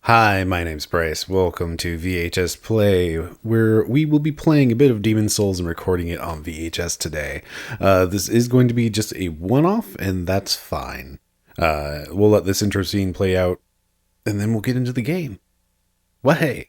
Hi, my name's Bryce. Welcome to VHS Play, where we will be playing a bit of Demon Souls and recording it on VHS today. This is going to be just a one-off, and that's fine. We'll let this intro scene play out, and then we'll get into the game. Well, hey.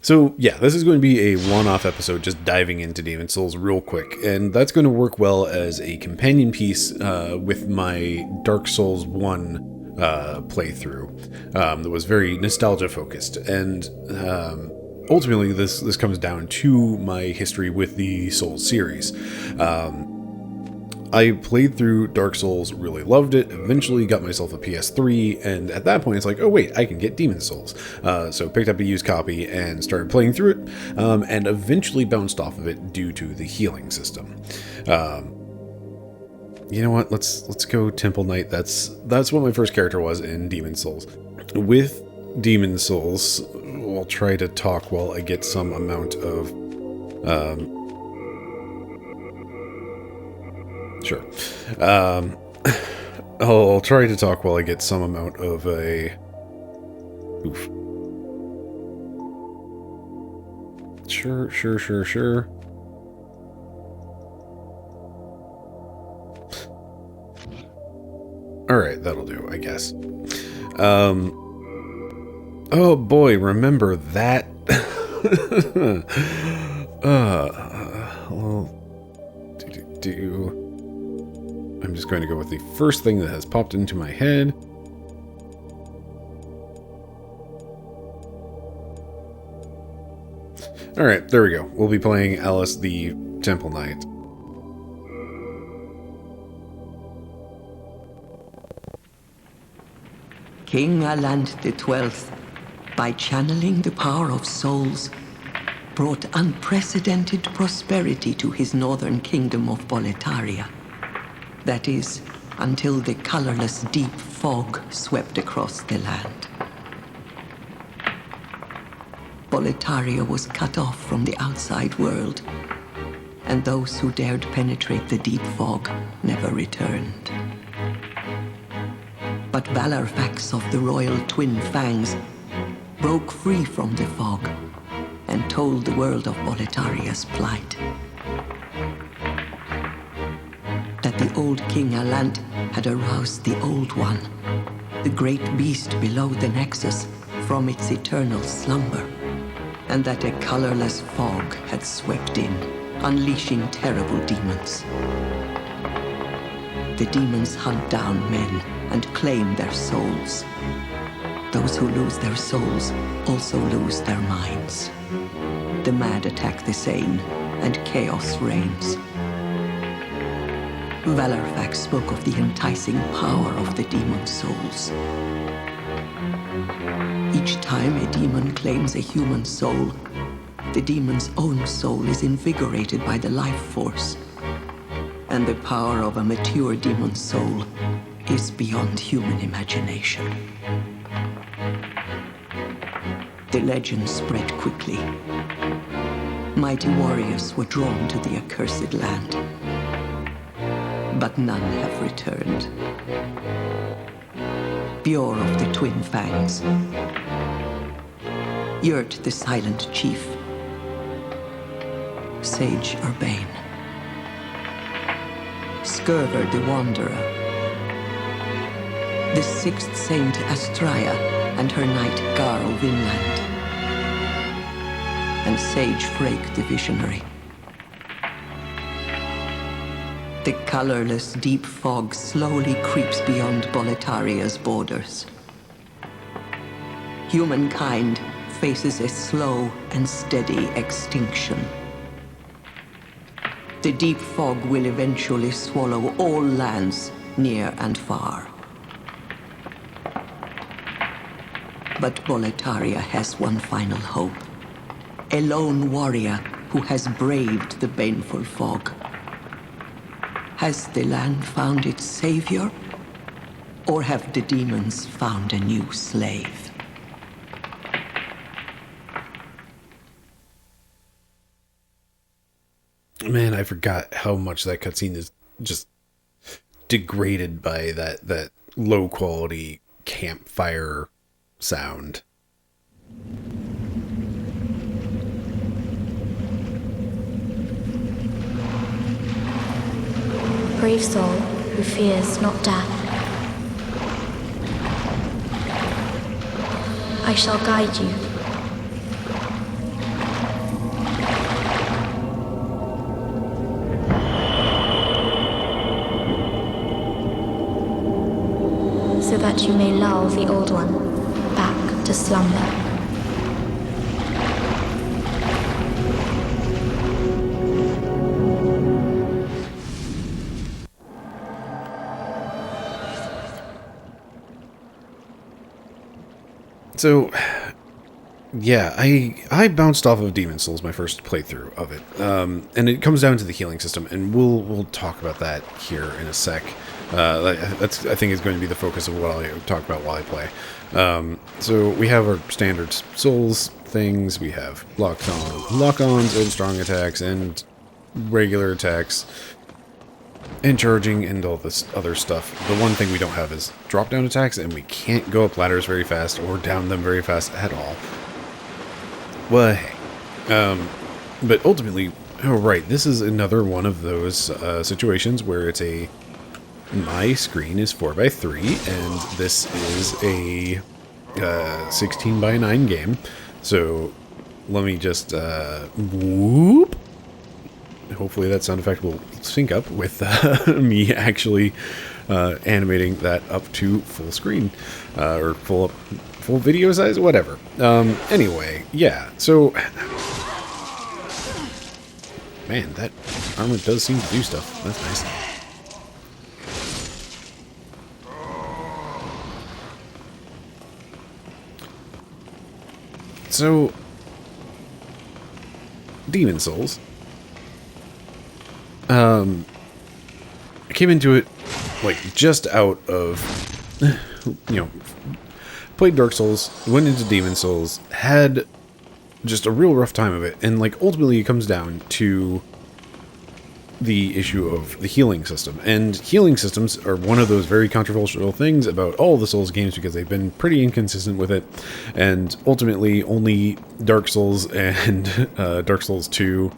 So, yeah, this is going to be a one-off episode just diving into Demon Souls real quick, and that's going to work well as a companion piece with my Dark Souls 1 playthrough that was very nostalgia-focused, and ultimately this comes down to my history with the Souls series. I played through Dark Souls, really loved it, eventually got myself a PS3, and at that point it's like, oh wait, I can get Demon Souls. So picked up a used copy and started playing through it, and eventually bounced off of it due to the healing system. You know what, let's go Temple Knight. That's what my first character was in Demon Souls. With Demon Souls, I'll try to talk while I get some amount of... Sure. I'll try to talk while I get some amount of a... Oof. Sure. Alright, that'll do, I guess. Oh boy, remember that? I'm just going to go with the first thing that has popped into my head. Alright, there we go. We'll be playing Alice the Temple Knight. King Alant XII, by channeling the power of souls, brought unprecedented prosperity to his northern kingdom of Boletaria. That is, until the colorless deep fog swept across the land. Boletaria was cut off from the outside world, and those who dared penetrate the deep fog never returned. But Valarfax of the royal twin fangs broke free from the fog and told the world of Boletaria's plight. old King Alant had aroused the Old One, the great beast below the Nexus, from its eternal slumber, and that a colorless fog had swept in, unleashing terrible demons. The demons hunt down men and claim their souls. Those who lose their souls also lose their minds. The mad attack the sane, and chaos reigns. Valarfax spoke of the enticing power of the demon souls. Each time a demon claims a human soul, the demon's own soul is invigorated by the life force, and the power of a mature demon soul is beyond human imagination. The legend spread quickly. Mighty warriors were drawn to the accursed land, but none have returned. Bjor of the Twin Fangs, Yurt the Silent Chief, Sage Urbane, Skurver the Wanderer, the Sixth Saint Astraea and her knight Garl Vinland, and Sage Frake the Visionary. The colorless deep fog slowly creeps beyond Boletaria's borders. Humankind faces a slow and steady extinction. The deep fog will eventually swallow all lands near and far. But Boletaria has one final hope. A lone warrior who has braved the baneful fog. Has the land found its savior? Or have the demons found a new slave? Man, I forgot how much that cutscene is just degraded by that low quality campfire sound. Brave soul who fears not death. I shall guide you. So that you may lull the Old One back to slumber. So, yeah, I bounced off of Demon Souls my first playthrough of it, and it comes down to the healing system, and we'll talk about that here in a sec. That's, I think, is going to be the focus of what I'll talk about while I play. So we have our standard Souls things. We have lock-ons and strong attacks and regular attacks and charging and all this other stuff. The one thing we don't have is drop-down attacks, and we can't go up ladders very fast or down them very fast at all. Well, hey. But ultimately, oh right, this is another one of those situations where it's my screen is 4:3, and this is a 16:9 game. So let me just whoop. Hopefully that sound effect will sync up with me actually animating that up to full screen or full video size, whatever. Anyway, yeah. So, man, that armor does seem to do stuff. That's nice. So, Demon Souls. I came into it like just out of, played Dark Souls, went into Demon Souls, had just a real rough time of it, and like ultimately it comes down to the issue of the healing system. And healing systems are one of those very controversial things about all the Souls games because they've been pretty inconsistent with it, and ultimately only Dark Souls and Dark Souls 2,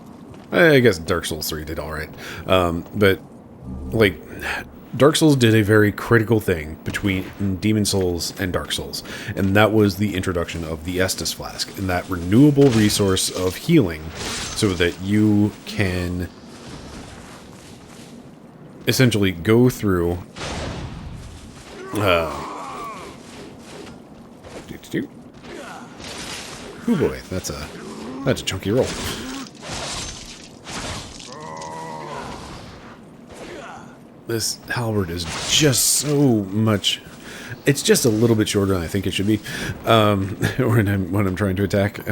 I guess Dark Souls 3 did alright, but like Dark Souls did a very critical thing between Demon Souls and Dark Souls, and that was the introduction of the Estus Flask, and that renewable resource of healing, so that you can essentially go through oh boy, that's a chunky roll. This halberd is just so much. It's just a little bit shorter than I think it should be when I'm trying to attack.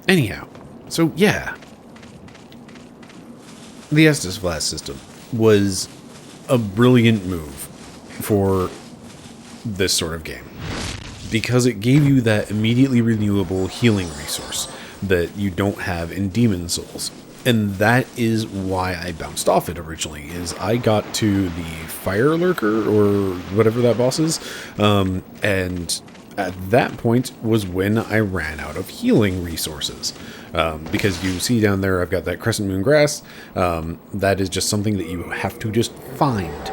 Anyhow, so yeah, the Estus Flask system was a brilliant move for this sort of game, because it gave you that immediately renewable healing resource that you don't have in Demon Souls. And that is why I bounced off it originally, is I got to the Fire Lurker, or whatever that boss is, and at that point was when I ran out of healing resources. Because you see down there, I've got that Crescent Moon Grass. That is just something that you have to just find.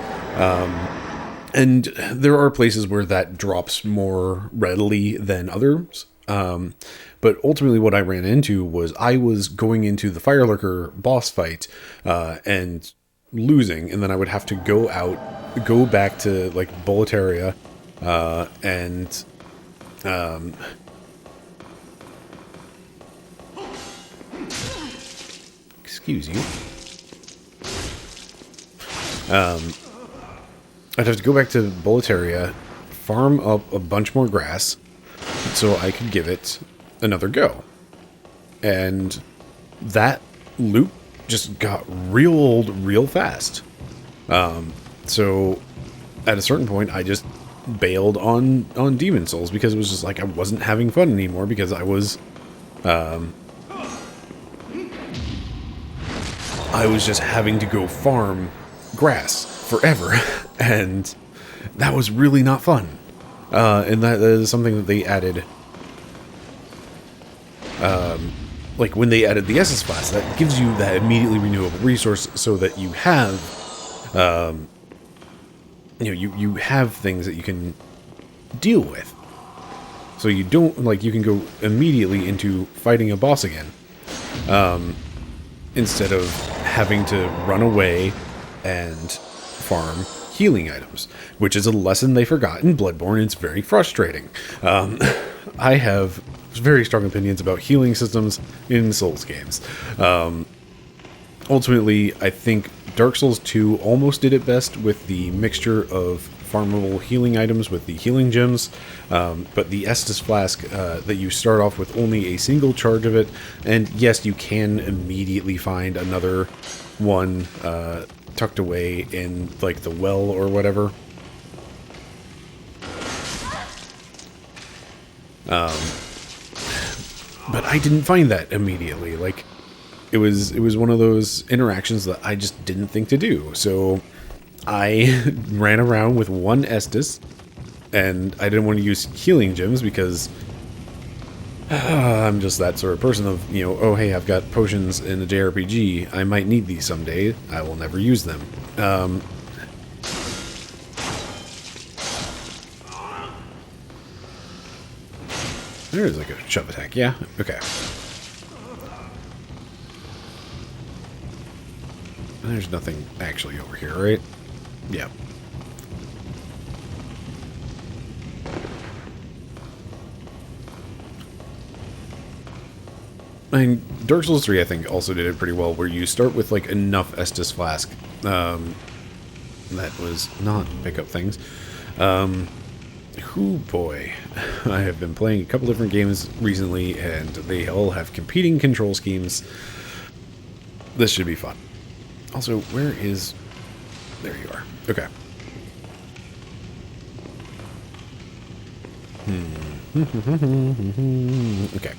And there are places where that drops more readily than others. But ultimately what I ran into was I was going into the Fire Lurker boss fight and losing, and then I would have to go back to like Boletaria and excuse you. I'd have to go back to Boletaria, farm up a bunch more grass so I could give it another go. And that loop just got real old real fast. So at a certain point I just bailed on Demon Souls, because it was just like I wasn't having fun anymore, because I was just having to go farm grass forever, and that was really not fun. And that is something that they added. Like when they added the Estus Flask, that gives you that immediately renewable resource, so that you have, you have things that you can deal with. So you don't, like, you can go immediately into fighting a boss again, instead of having to run away and farm healing items, which is a lesson they forgot in Bloodborne. It's very frustrating. I have very strong opinions about healing systems in Souls games. Ultimately, I think Dark Souls 2 almost did it best with the mixture of farmable healing items with the healing gems, but the Estus Flask, that you start off with only a single charge of it, and yes, you can immediately find another one tucked away in like the well or whatever. But I didn't find that immediately. Like, it was one of those interactions that I just didn't think to do. So I ran around with one Estus, and I didn't want to use healing gems because I'm just that sort of person of, oh hey, I've got potions in a JRPG. I might need these someday. I will never use them. There's like a shove attack, yeah? Okay. There's nothing actually over here, right? Yeah. And Dark Souls 3, I think, also did it pretty well, where you start with, like, enough Estus Flask. That was not pick up things. Hoo boy. I have been playing a couple different games recently, and they all have competing control schemes. This should be fun. Also, where is... There you are. Okay. Okay.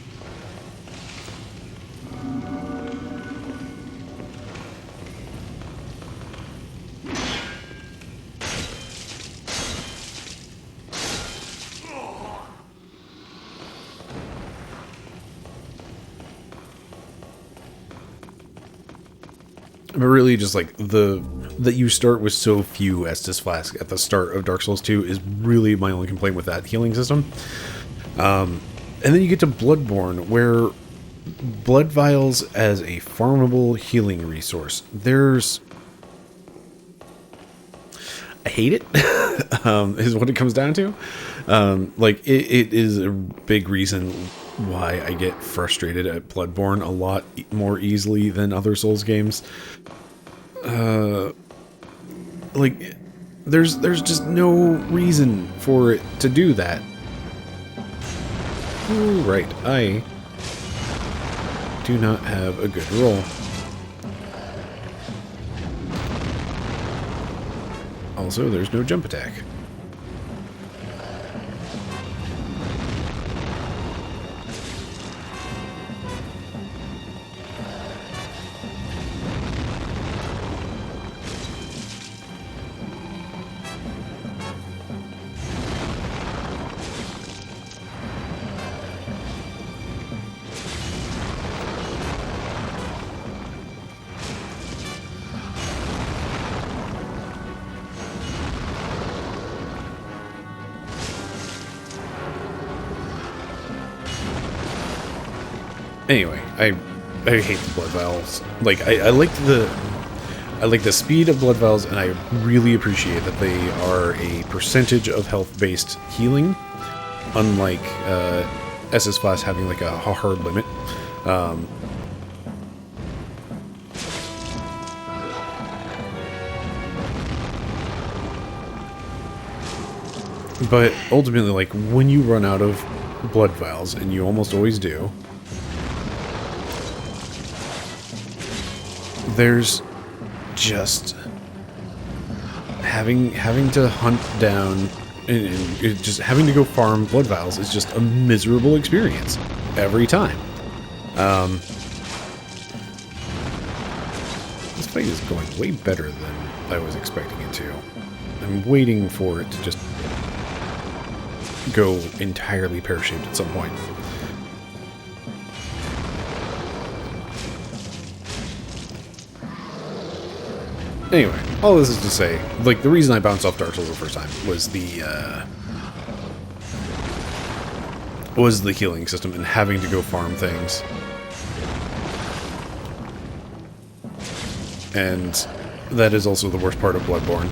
But really, just like the that you start with so few Estus Flask at the start of Dark Souls 2 is really my only complaint with that healing system. And then you get to Bloodborne, where blood vials as a farmable healing resource. I hate it, is what it comes down to. It is a big reason why I get frustrated at Bloodborne a lot more easily than other Souls games. There's just no reason for it to do that. Ooh, right, I do not have a good roll. Also, there's no jump attack. Anyway, I hate the blood vials. I like the speed of blood vials, and I really appreciate that they are a percentage of health based healing, unlike SS Flask having like a hard limit. But ultimately, like, when you run out of blood vials, and you almost always do, there's just having to hunt down and just having to go farm blood vials is just a miserable experience every time. This fight is going way better than I was expecting it to. I'm waiting for it to just go entirely pear-shaped at some point. Anyway, all this is to say, like, the reason I bounced off Dark Souls the first time was the healing system and having to go farm things. And that is also the worst part of Bloodborne.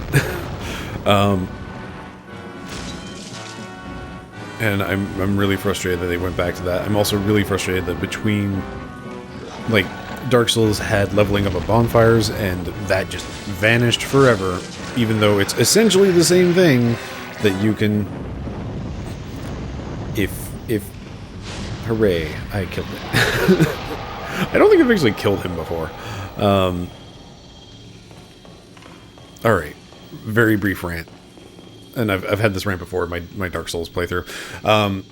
And I'm really frustrated that they went back to that. I'm also really frustrated that between, like, Dark Souls had leveling up at bonfires, and that just vanished forever, even though it's essentially the same thing that you can... Hooray, I killed it. I don't think I've actually killed him before. Alright, very brief rant. And I've had this rant before in my Dark Souls playthrough.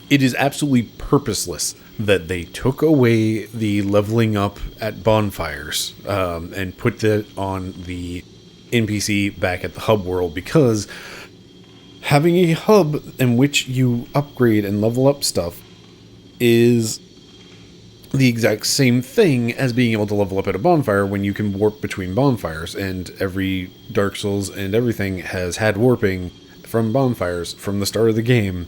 It is absolutely purposeless that they took away the leveling up at bonfires and put that on the NPC back at the hub world, because having a hub in which you upgrade and level up stuff is the exact same thing as being able to level up at a bonfire when you can warp between bonfires, and every Dark Souls and everything has had warping from bonfires from the start of the game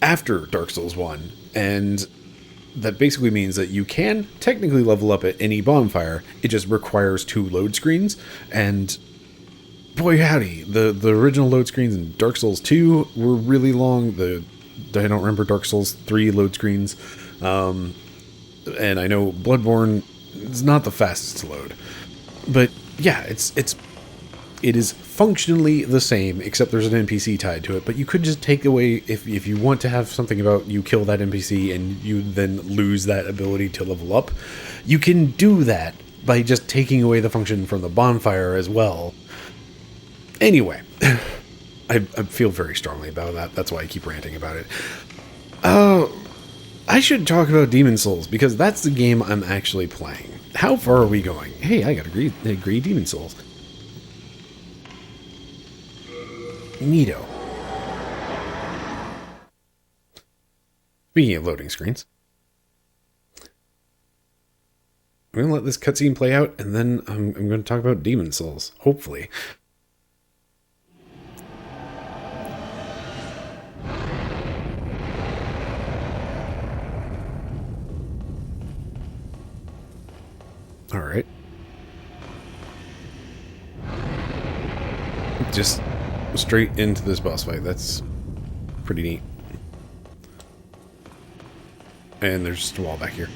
after Dark Souls 1, and that basically means that you can technically level up at any bonfire, it just requires 2 load screens, and boy howdy, the original load screens in Dark Souls 2 were really long. I don't remember Dark Souls 3 load screens. And I know Bloodborne is not the fastest to load, but yeah, it is functionally the same, except there's an NPC tied to it. But you could just take away, if you want to have something about you kill that NPC and you then lose that ability to level up, you can do that by just taking away the function from the bonfire as well. Anyway, I feel very strongly about that. That's why I keep ranting about it. I should talk about Demon's Souls, because that's the game I'm actually playing. How far are we going? Hey, I got a great Demon's Souls. Neato. Speaking of loading screens. I'm going to let this cutscene play out, and then I'm going to talk about Demon Souls, hopefully. Alright. Just straight into this boss fight. That's pretty neat. And there's just a wall back here.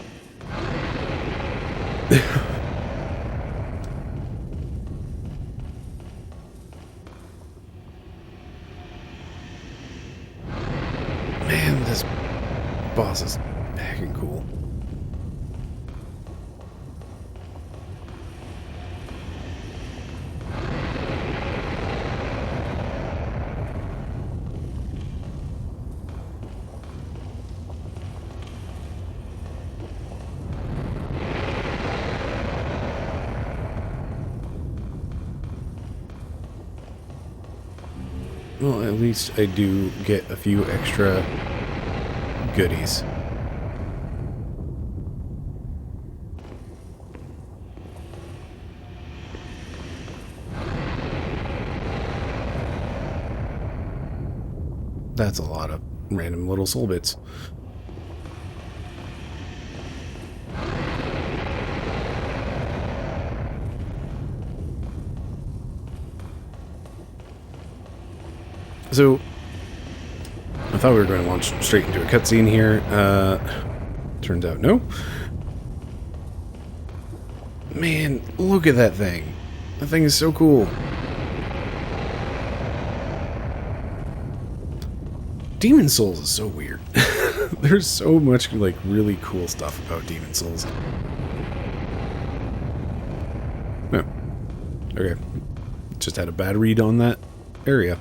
Man, this boss is heckin' cool. Well, at least I do get a few extra goodies. That's a lot of random little soul bits. So, I thought we were going to launch straight into a cutscene here. Turns out no. Man, look at that thing. That thing is so cool. Demon Souls is so weird. There's so much, like, really cool stuff about Demon Souls. No. Okay. Just had a bad read on that area.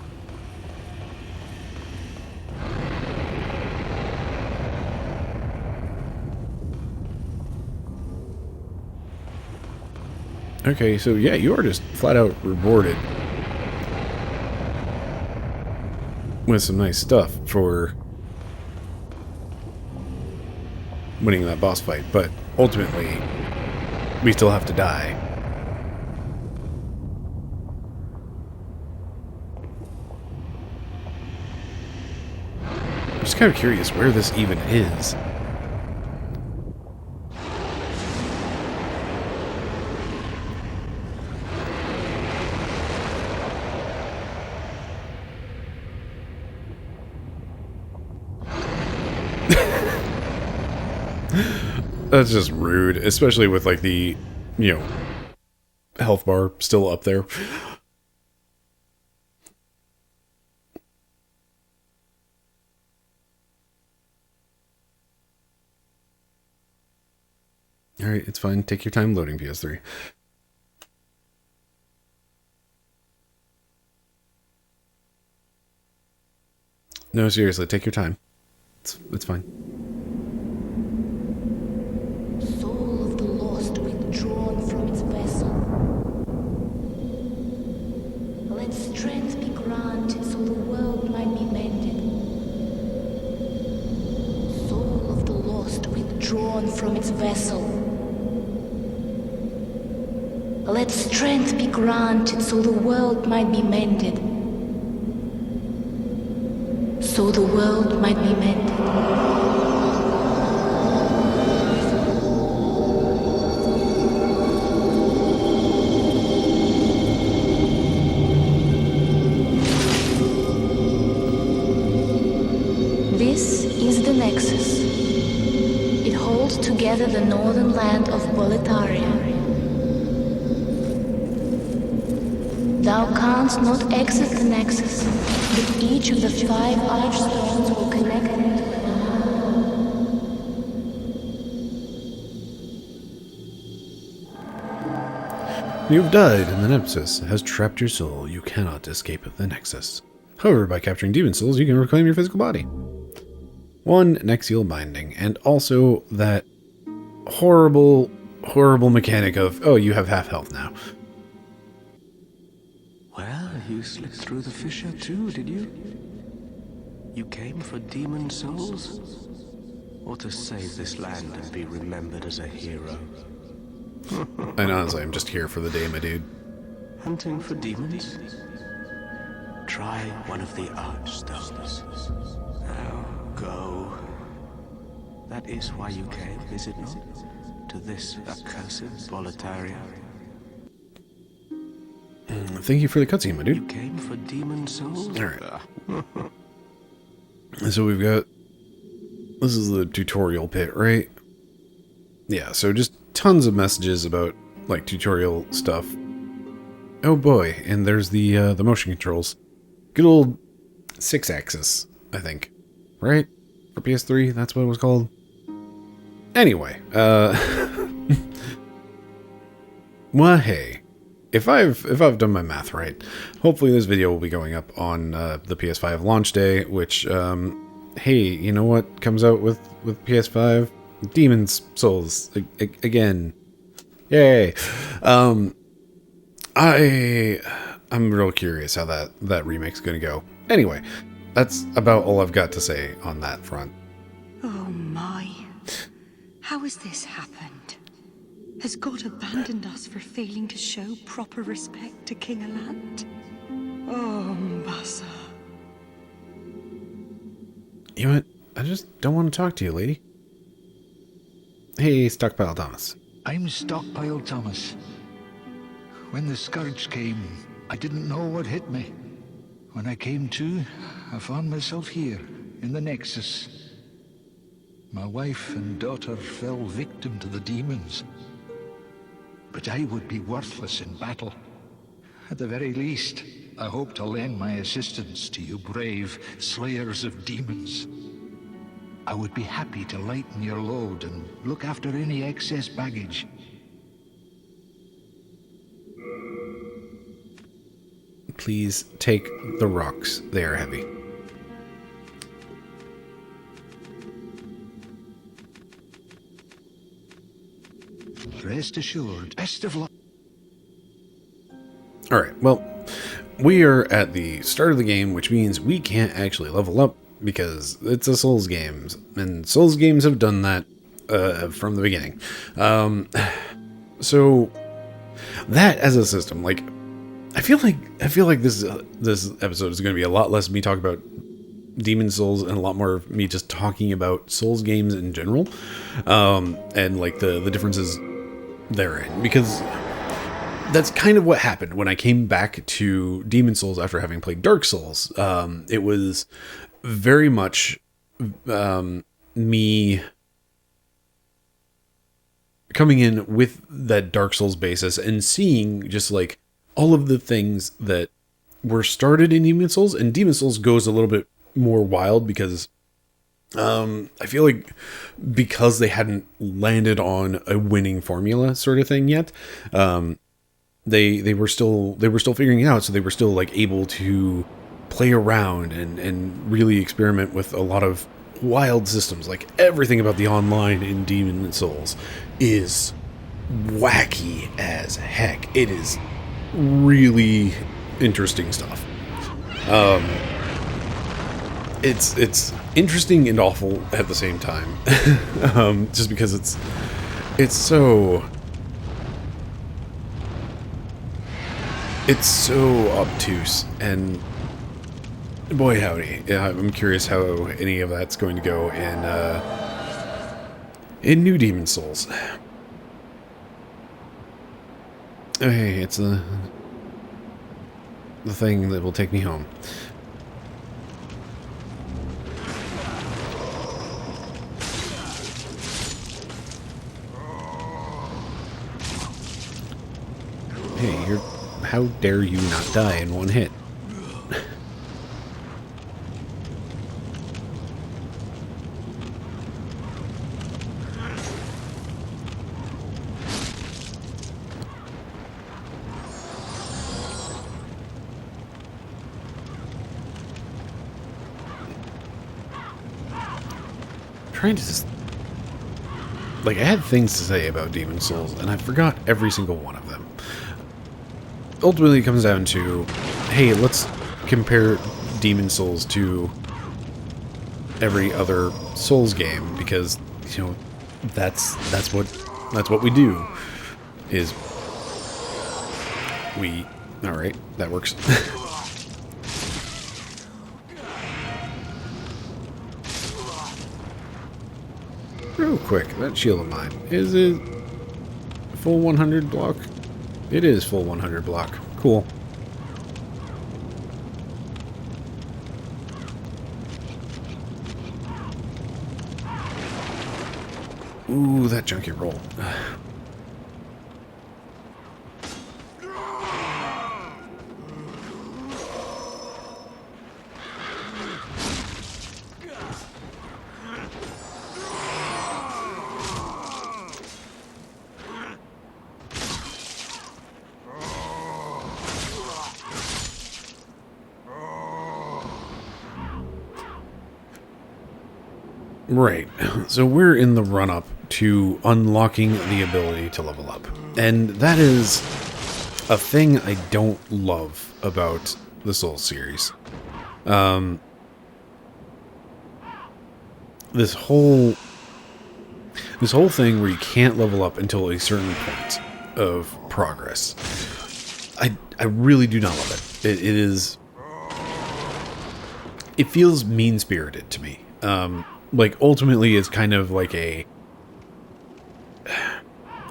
Okay, so yeah, you are just flat out rewarded with some nice stuff for winning that boss fight, but ultimately, we still have to die. I'm just kind of curious where this even is. That's just rude, especially with, like, the, you know, health bar still up there. Alright, it's fine. Take your time loading PS3. No, seriously, take your time. It's fine. From its vessel. Let strength be granted so the world might be mended. So the world might be mended. This is the Nexus. It holds together the northern land of Boletaria. Thou canst not exit the Nexus, but each of the 5 archstones will connect them to another. You've died, and the Nemesis has trapped your soul. You cannot escape the Nexus. However, by capturing Demon Souls, you can reclaim your physical body. 1 Nexial Binding, and also that horrible, horrible mechanic of, oh, you have half health now. Well, you slipped through the fissure too, did you? You came for demon souls? Or to save this land and be remembered as a hero? And honestly, I'm just here for the day, my dude. Hunting for demons? Try one of the archstones. Now, go. That is why you came, is it not? To this accursed Boletaria. Thank you for the cutscene, my You dude. came for demon souls? Alright. So we've got... This is the tutorial pit, right? Yeah, so just tons of messages about, like, tutorial stuff. Oh boy, and there's the motion controls. Good old 6-axis, I think. Right? For PS3, that's what it was called. Anyway, well, hey. If I've done my math right, hopefully this video will be going up on the PS5 launch day, which, hey, you know what comes out with PS5? Demon's Souls, again. Yay! I'm real curious how that remake's gonna go. Anyway, that's about all I've got to say on that front. Oh my. How has this happened? Has God abandoned us for failing to show proper respect to King Alant? Oh, Mbasa. You know what? I just don't want to talk to you, lady. Hey, Stockpile Thomas. I'm Stockpile Thomas. When the scourge came, I didn't know what hit me. When I came to, I found myself here, in the Nexus. My wife and daughter fell victim to the demons. But I would be worthless in battle. At the very least, I hope to lend my assistance to you brave slayers of demons. I would be happy to lighten your load and look after any excess baggage. Please take the rocks. They are heavy. Rest assured, best of luck. Alright, well, we are at the start of the game, which means we can't actually level up because it's a Souls game, and Souls games have done that from the beginning. So that as a system, like, I feel like this episode is going to be a lot less me talking about Demon Souls and a lot more of me just talking about Souls games in general, and like the differences therein, because that's kind of what happened when I came back to Demon Souls after having played Dark Souls. It was very much me coming in with that Dark Souls basis and seeing just like all of the things that were started in Demon Souls, and Demon Souls goes a little bit more wild because I feel like because they hadn't landed on a winning formula sort of thing yet, they were still figuring it out, so they were still like able to play around and really experiment with a lot of wild systems. Like everything about the online in Demon Souls is wacky as heck. It is really interesting stuff. It's interesting and awful at the same time. Just because it's so obtuse, and boy howdy, I'm curious how any of that's going to go in New Demon Souls. Oh, hey, it's the thing that will take me home. Hey, how dare you not die in one hit? Trying to just, like, I had things to say about Demon Souls, and I forgot every single one of them. Ultimately, it comes down to, hey, let's compare Demon Souls to every other Souls game, because, you know, that's what we do. is we... Alright, that works. Real quick, that shield of mine, is it full 100 block? It is full 100 block. Cool. Ooh, that junkie roll. Right, so we're in the run-up to unlocking the ability to level up. And that is a thing I don't love about the Souls series. This whole thing where you can't level up until a certain point of progress. I really do not love it. It feels mean-spirited to me. Like, ultimately, it's kind of like a...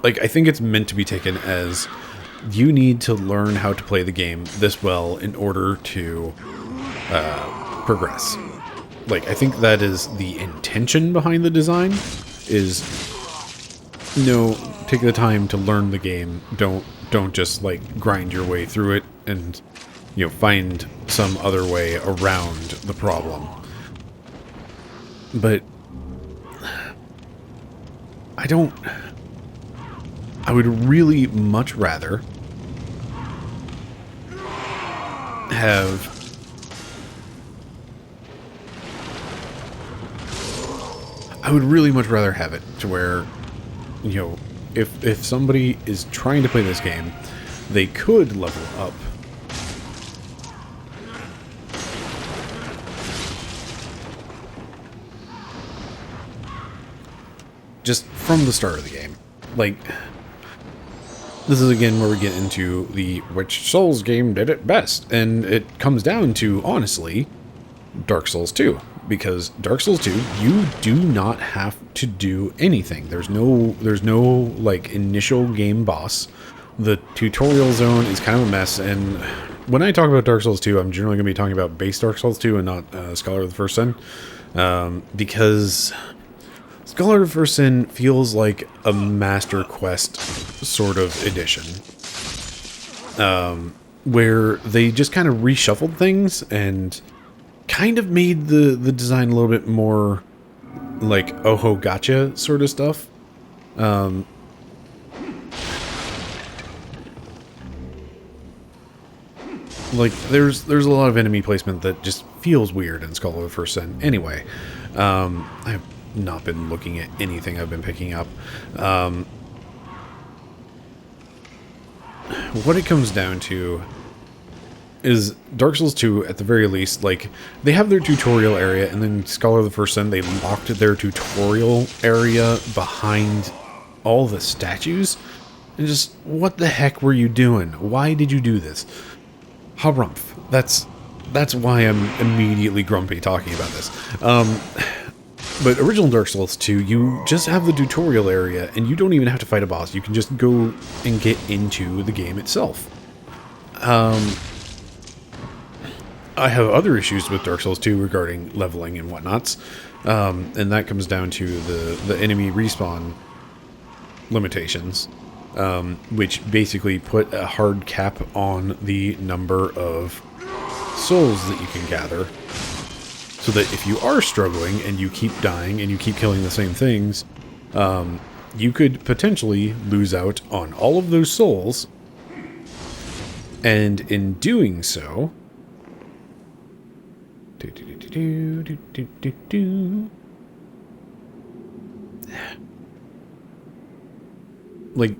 Like, I think it's meant to be taken as you need to learn how to play the game this well in order to progress. Like, I think that is the intention behind the design, is, take the time to learn the game. Don't just, like, grind your way through it and, find some other way around the problem. But I would really much rather have it to where, if somebody is trying to play this game, they could level up just from the start of the game. Like, this is again where we get into the which Souls game did it best, and it comes down to, honestly, Dark Souls 2. Because Dark Souls 2, you do not have to do anything. There's no like initial game boss. The tutorial zone is kind of a mess, and when I talk about Dark Souls 2, I'm generally going to be talking about base Dark Souls 2 and not Scholar of the First Sin, because Scholar of the First Sin feels like a Master Quest sort of edition, where they just kind of reshuffled things and kind of made the design a little bit more like oh gotcha sort of stuff. Like there's a lot of enemy placement that just feels weird in Scholar of the First Sin. Anyway, I've not been looking at anything I've been picking up. What it comes down to is Dark Souls 2, at the very least, like, they have their tutorial area, and then Scholar of the First Sin, they locked their tutorial area behind all the statues. And just, what the heck were you doing? Why did you do this? Harumph. That's why I'm immediately grumpy talking about this. But original Dark Souls 2, you just have the tutorial area, and you don't even have to fight a boss. You can just go and get into the game itself. I have other issues with Dark Souls 2 regarding leveling and whatnots, and that comes down to the enemy respawn limitations, which basically put a hard cap on the number of souls that you can gather, so that if you are struggling and you keep dying and you keep killing the same things, you could potentially lose out on all of those souls, and in doing so, like,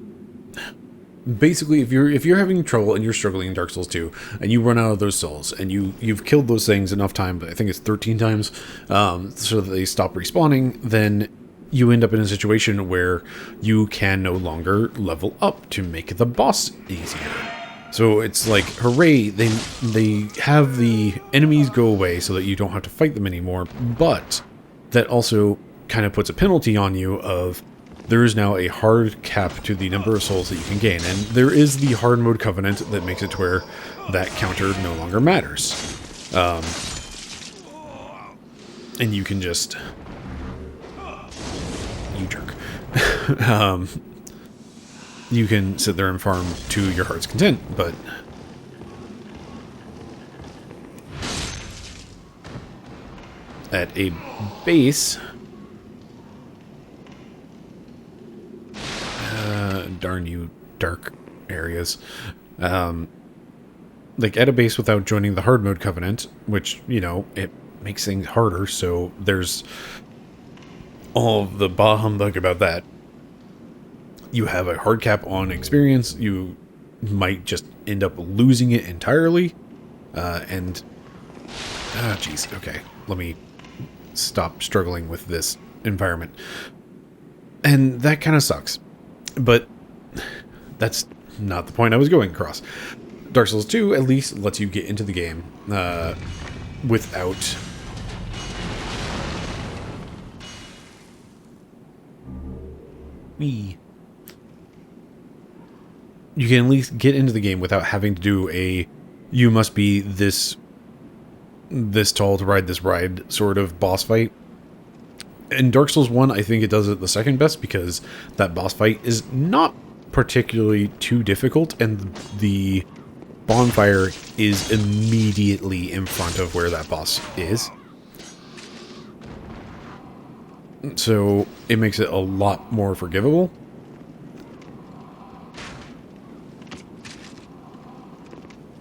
basically, if you're having trouble and you're struggling in Dark Souls 2, and you run out of those souls, and you've killed those things enough times, I think it's 13 times, so that they stop respawning, then you end up in a situation where you can no longer level up to make the boss easier. So it's like, hooray, they have the enemies go away so that you don't have to fight them anymore, but that also kind of puts a penalty on you of there is now a hard cap to the number of souls that you can gain. And there is the hard mode covenant that makes it to where that counter no longer matters. And you can just... You jerk. You can sit there and farm to your heart's content, but... At a base... darn you, dark areas. Like, at a base without joining the hard mode covenant, which, you know, it makes things harder, so there's all of the bah humbug about that. You have a hard cap on experience, you might just end up losing it entirely, and... Ah, jeez, okay. Let me stop struggling with this environment. And that kind of sucks. But that's not the point I was going across. Dark Souls 2 at least lets you get into the game without... me. You can at least get into the game without having to do a you must be this tall to ride this ride sort of boss fight. In Dark Souls 1, I think it does it the second best because that boss fight is not particularly too difficult, and the bonfire is immediately in front of where that boss is. So it makes it a lot more forgivable.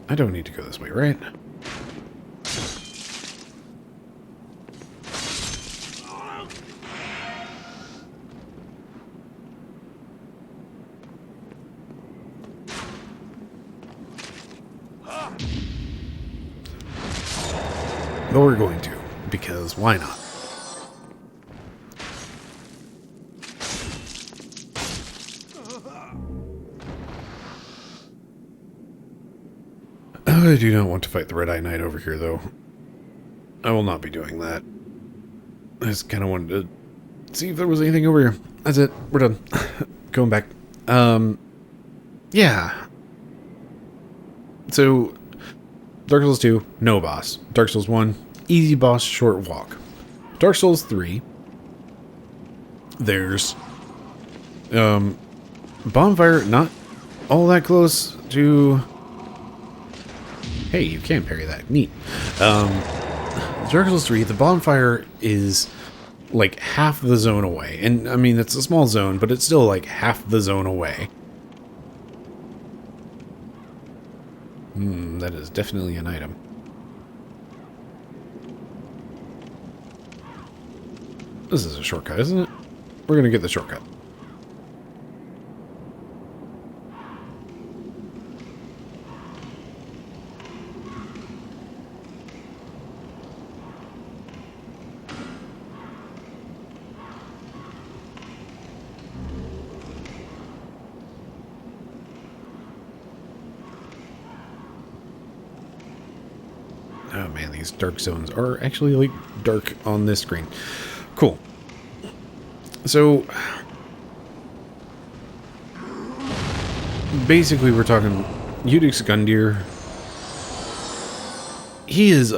I don't need to go this way, right? But we're going to, because why not? I do not want to fight the Red-Eye Knight over here, though. I will not be doing that. I just kind of wanted to see if there was anything over here. That's it. We're done. Going back. Yeah. So, Dark Souls 2, no boss. Dark Souls 1, easy boss, short walk. Dark Souls 3, there's bonfire, not all that close to... Hey, you can parry that. Neat. Dark Souls 3, the bonfire is like half the zone away. And, I mean, it's a small zone, but it's still like half the zone away. That is definitely an item. This is a shortcut, isn't it? We're gonna get the shortcut. Oh man, these dark zones are actually like dark on this screen. Cool. So basically we're talking Udix Gundyr. He's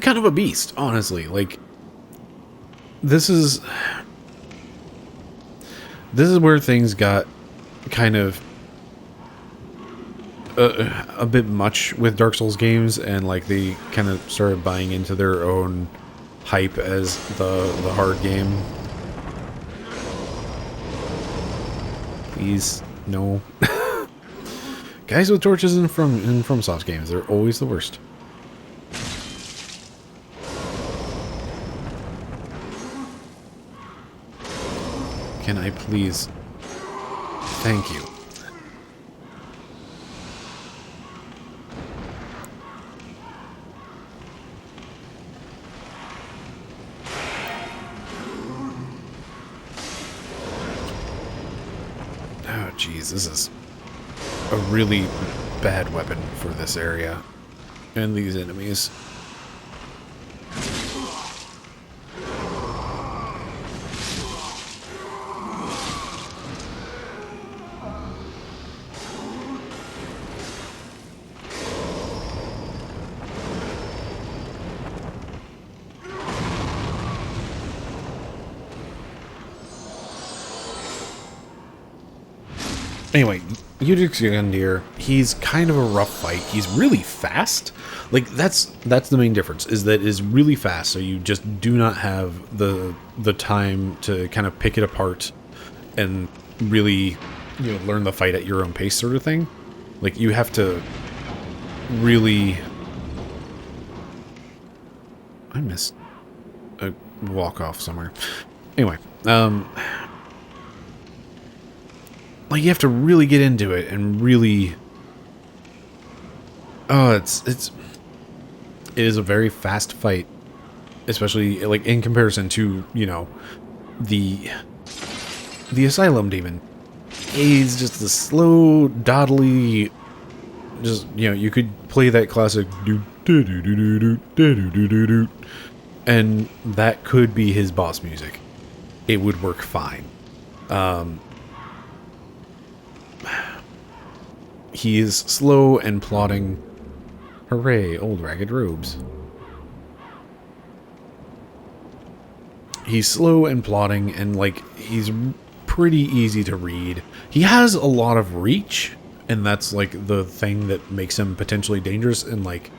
kind of a beast, honestly. Like this is where things got kind of a bit much with Dark Souls games, and like they kind of started buying into their own hype as the hard game. Please, no. Guys with torches in FromSoft games, they're always the worst. Can I please? Thank you. Jeez, this is a really bad weapon for this area and these enemies. Anyway, Udix Gundyr, he's kind of a rough fight. He's really fast. Like, that's the main difference, is that it's really fast, so you just do not have the time to kind of pick it apart and really, you know, learn the fight at your own pace sort of thing. Like, you have to really... I missed a walk-off somewhere. Anyway, like, you have to really get into it and really... Oh, it is a very fast fight. Especially, like, in comparison to, you know, the Asylum Demon. He's just a slow, dawdly... Just, you know, you could play that classic... And that could be his boss music. It would work fine. He is slow and plodding. Hooray, old ragged robes. He's slow and plodding, and, like, he's pretty easy to read. He has a lot of reach, and that's, like, the thing that makes him potentially dangerous, and, like...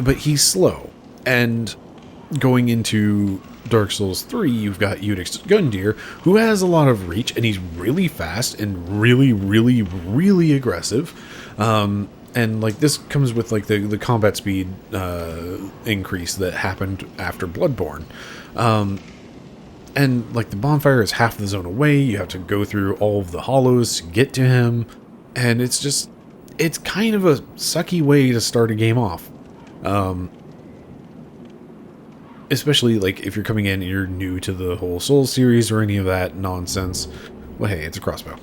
But he's slow. And going into Dark Souls 3, you've got Udix Gundyr, who has a lot of reach, and he's really fast and really, really, really aggressive. And, like, this comes with, like, the combat speed increase that happened after Bloodborne. And, like, the bonfire is half the zone away. You have to go through all of the hollows to get to him. And it's just... It's kind of a sucky way to start a game off. Especially, like, if you're coming in and you're new to the whole Souls series or any of that nonsense. Well, hey, it's a crossbow.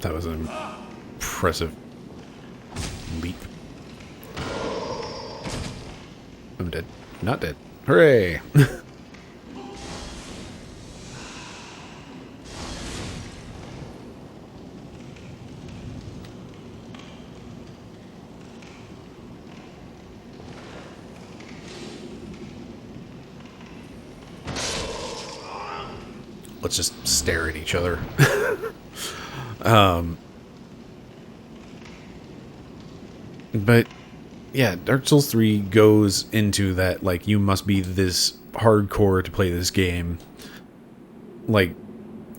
That was an impressive leap. I'm dead. Not dead. Hooray! Let's just stare at each other. But yeah, Dark Souls 3 goes into that, like, you must be this hardcore to play this game, like,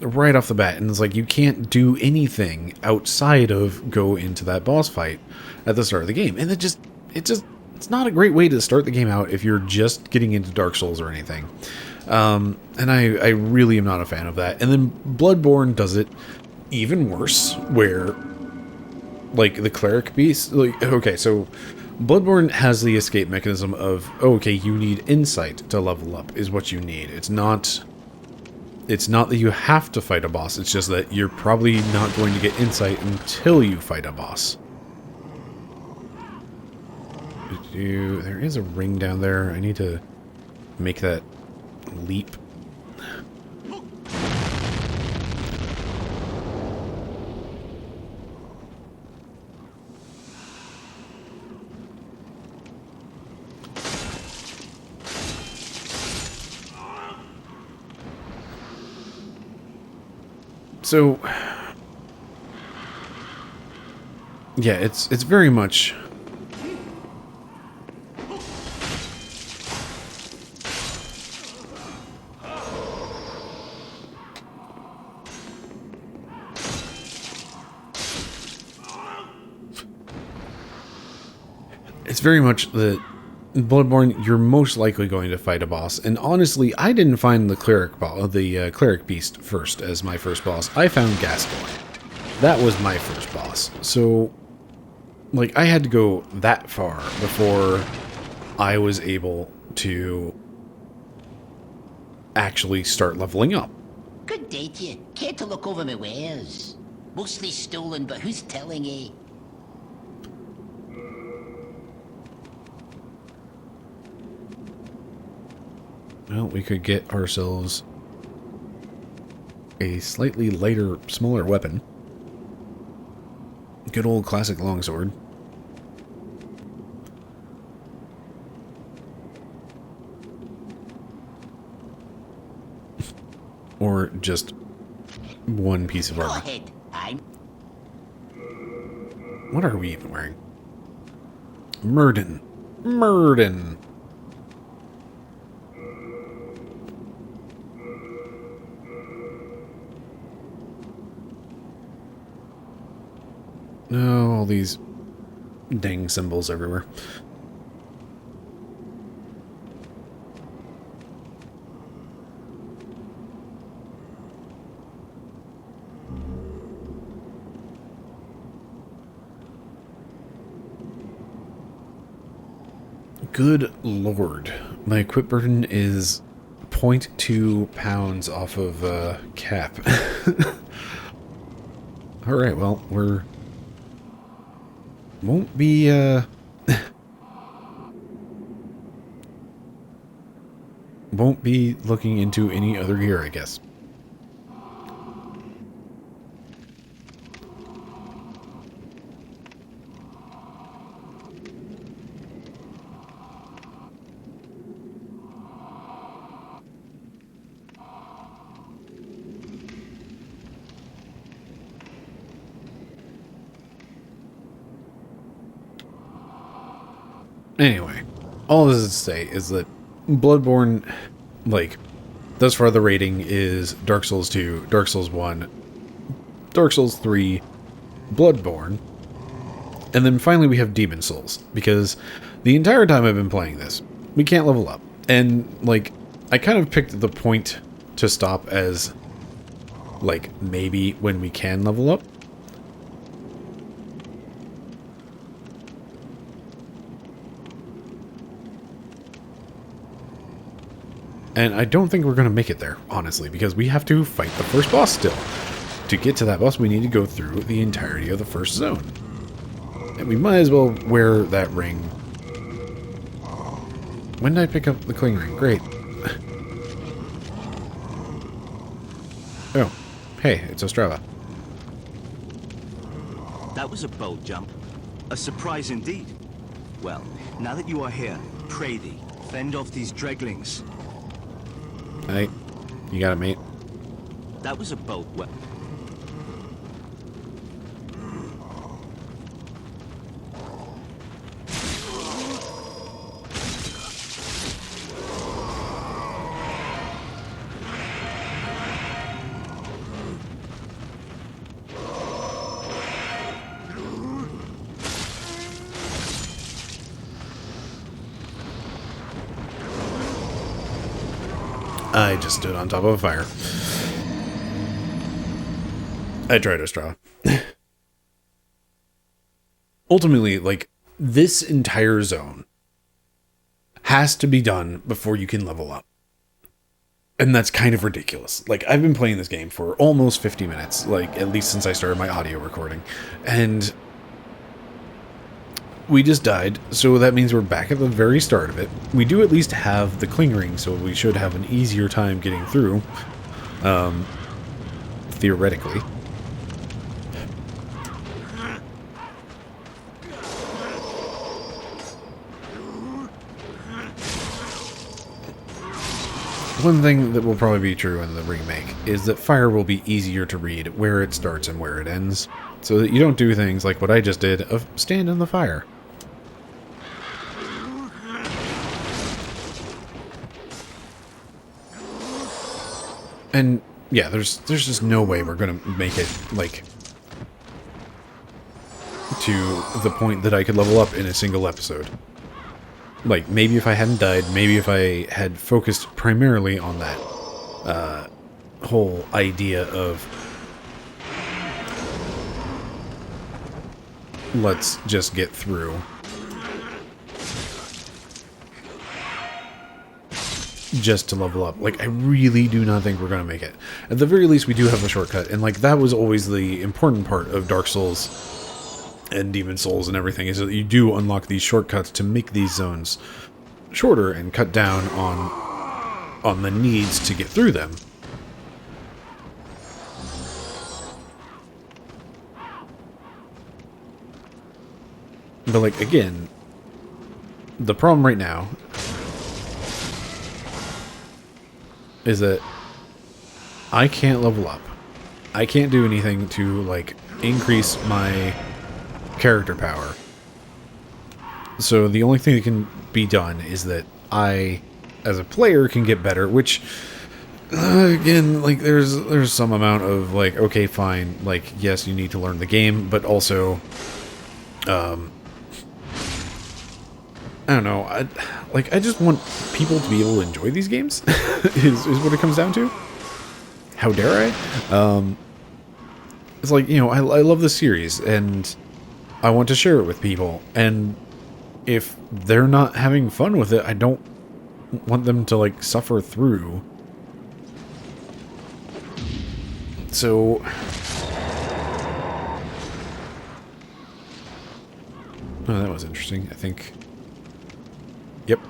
right off the bat. And it's like, you can't do anything outside of go into that boss fight at the start of the game. And it's not a great way to start the game out if you're just getting into Dark Souls or anything. And I really am not a fan of that. And then Bloodborne does it even worse, where, like, the cleric beast, like, okay, so Bloodborne has the escape mechanism of, okay, you need insight to level up is what you need. It's not that you have to fight a boss, it's just that you're probably not going to get insight until you fight a boss. There is a ring down there. I need to make that leap. So, yeah, it's very much... It's very much that in Bloodborne, you're most likely going to fight a boss. And honestly, I didn't find the cleric beast first as my first boss. I found Gascoigne. That was my first boss. So, like, I had to go that far before I was able to actually start leveling up. Good day to you. Care to look over my wares? Mostly stolen, but who's telling eh? Well, we could get ourselves a slightly lighter, smaller weapon. Good old classic longsword. Or just one piece of Go armor. ahead. What are we even wearing? Murden. Murden. No, all these dang symbols everywhere. Good lord. My equip burden is 0.2 pounds off of cap. Alright, well, won't be won't be looking into any other gear, I guess. Anyway, all this is to say is that Bloodborne, like, thus far the rating is Dark Souls 2, Dark Souls 1, Dark Souls 3, Bloodborne, and then finally we have Demon Souls, because the entire time I've been playing this, we can't level up. And, like, I kind of picked the point to stop as, like, maybe when we can level up. And I don't think we're going to make it there, honestly, because we have to fight the first boss still. To get to that boss, we need to go through the entirety of the first zone. And we might as well wear that ring. When did I pick up the cling ring? Great. Oh, hey, it's Ostrava. That was a bold jump. A surprise indeed. Well, now that you are here, pray thee, fend off these dreglings. Hey, you got it, mate. That was a bold weapon. I just stood on top of a fire. I tried to straw. Ultimately, like, this entire zone has to be done before you can level up. And that's kind of ridiculous. Like, I've been playing this game for almost 50 minutes, like, at least since I started my audio recording. And we just died, so that means we're back at the very start of it. We do at least have the cling ring, so we should have an easier time getting through. Theoretically. One thing that will probably be true in the remake is that fire will be easier to read where it starts and where it ends, so that you don't do things like what I just did of stand in the fire. And yeah, there's just no way we're gonna make it, like, to the point that I could level up in a single episode. Like, maybe if I hadn't died, maybe if I had focused primarily on that whole idea of let's just get through. Just to level up. Like, I really do not think we're going to make it. At the very least, we do have a shortcut. And, like, that was always the important part of Dark Souls and Demon Souls and everything, is that you do unlock these shortcuts to make these zones shorter and cut down on the needs to get through them. But, like, again, the problem right now is that I can't level up. I can't do anything to, like, increase my character power. So the only thing that can be done is that I, as a player, can get better, which, again, like, there's some amount of, like, okay, fine, like, yes, you need to learn the game, but also, I don't know, I just want people to be able to enjoy these games, is what it comes down to. How dare I? It's like, you know, I love this series, and I want to share it with people, and if they're not having fun with it, I don't want them to, like, suffer through. So oh, that was interesting. I think, yep,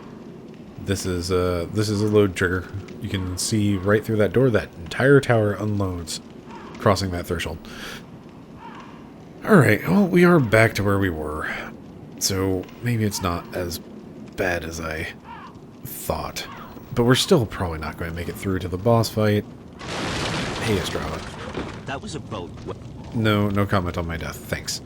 this is a load trigger. You can see right through that door, that entire tower unloads, crossing that threshold. Alright, well, we are back to where we were. So maybe it's not as bad as I thought. But we're still probably not going to make it through to the boss fight. Hey, Estrella. That was a bold... No comment on my death. Thanks.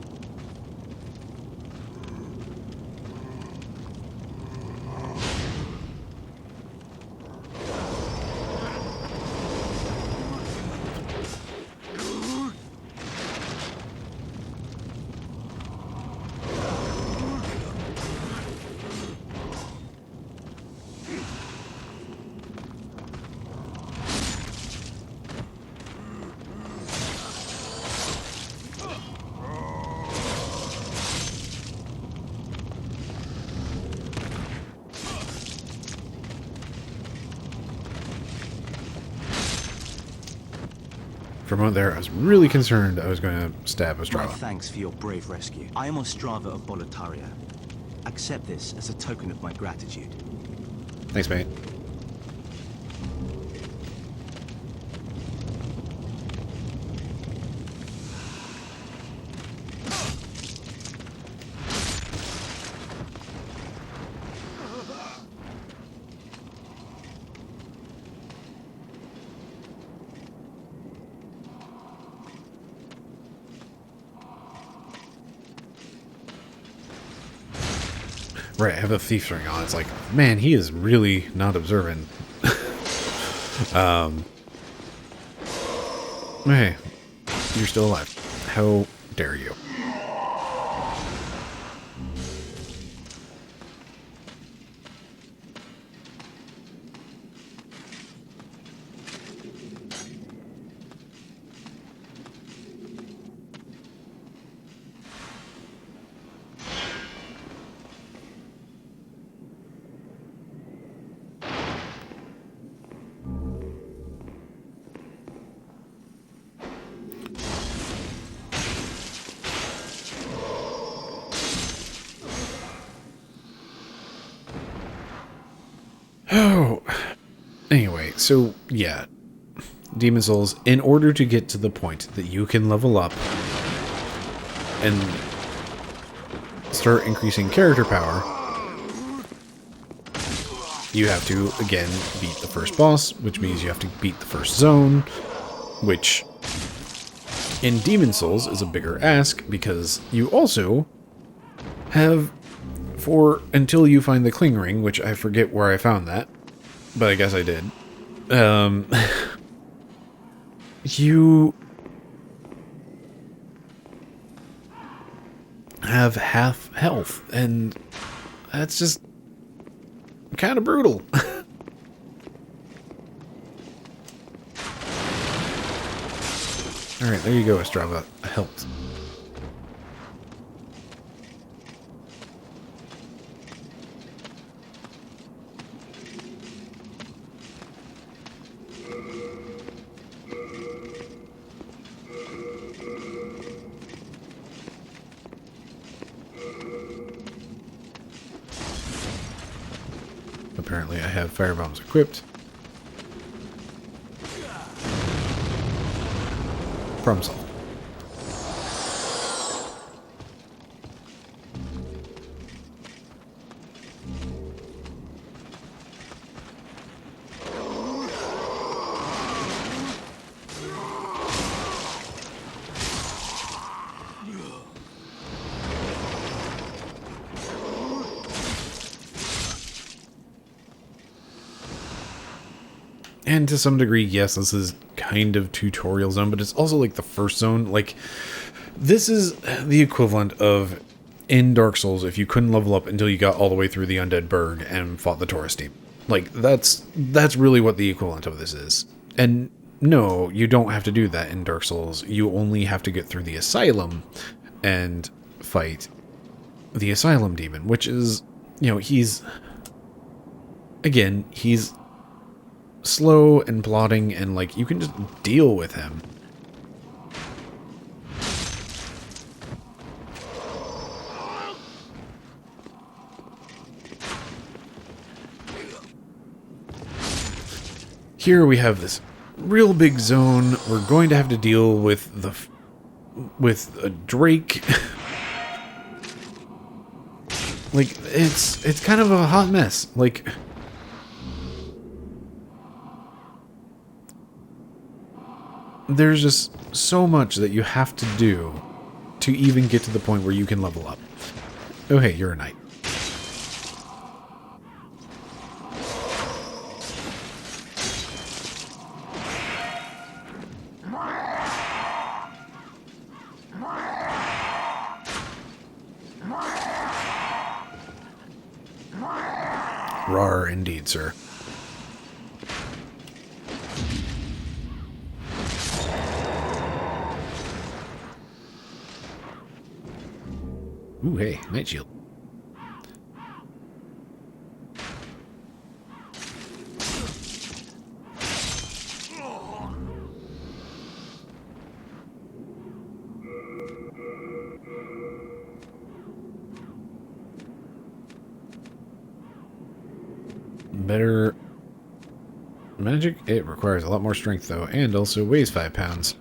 For a moment there, I was really concerned I was going to stab My Estrella. thanks for your brave rescue. I am Ostrava of Boletaria. Accept this as a token of my gratitude. Thanks, mate. Right, I have a thief's ring on. It's like, man, he is really not observant. Hey, you're still alive. How dare you? Oh, anyway, so yeah, Demon Souls, in order to get to the point that you can level up and start increasing character power, you have to, again, beat the first boss, which means you have to beat the first zone, which in Demon Souls is a bigger ask because you also have, until you find the Cling Ring, which I forget where I found that, but I guess I did, you have half health, and that's just kind of brutal. Alright, there you go, Estrava. I helped. Apparently I have firebombs equipped. Problem solved. And to some degree, yes, this is kind of tutorial zone, but it's also like the first zone. Like, this is the equivalent of in Dark Souls if you couldn't level up until you got all the way through the Undead Burg and fought the Taurus team. Like, that's really what the equivalent of this is. And no, you don't have to do that in Dark Souls. You only have to get through the Asylum and fight the Asylum demon, which is, you know, he's slow and plodding, and like you can just deal with him. Here we have this real big zone. We're going to have to deal with a Drake. Like, it's kind of a hot mess. Like, there's just so much that you have to do to even get to the point where you can level up. Oh hey, you're a knight. Rar indeed, sir. Ooh, hey, night shield. Better magic. It requires a lot more strength though, and also weighs 5 pounds.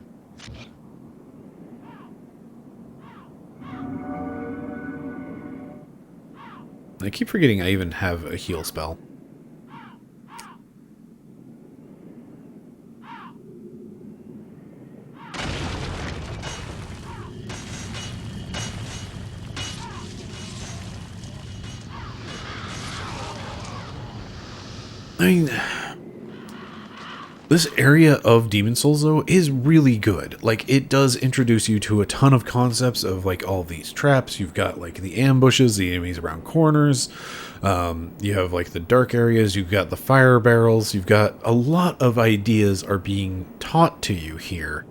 I keep forgetting I even have a heal spell. I mean, this area of Demon Souls, though, is really good. Like, it does introduce you to a ton of concepts of, like, all these traps. You've got, like, the ambushes, the enemies around corners. You have, like, the dark areas. You've got the fire barrels. You've got a lot of ideas are being taught to you here.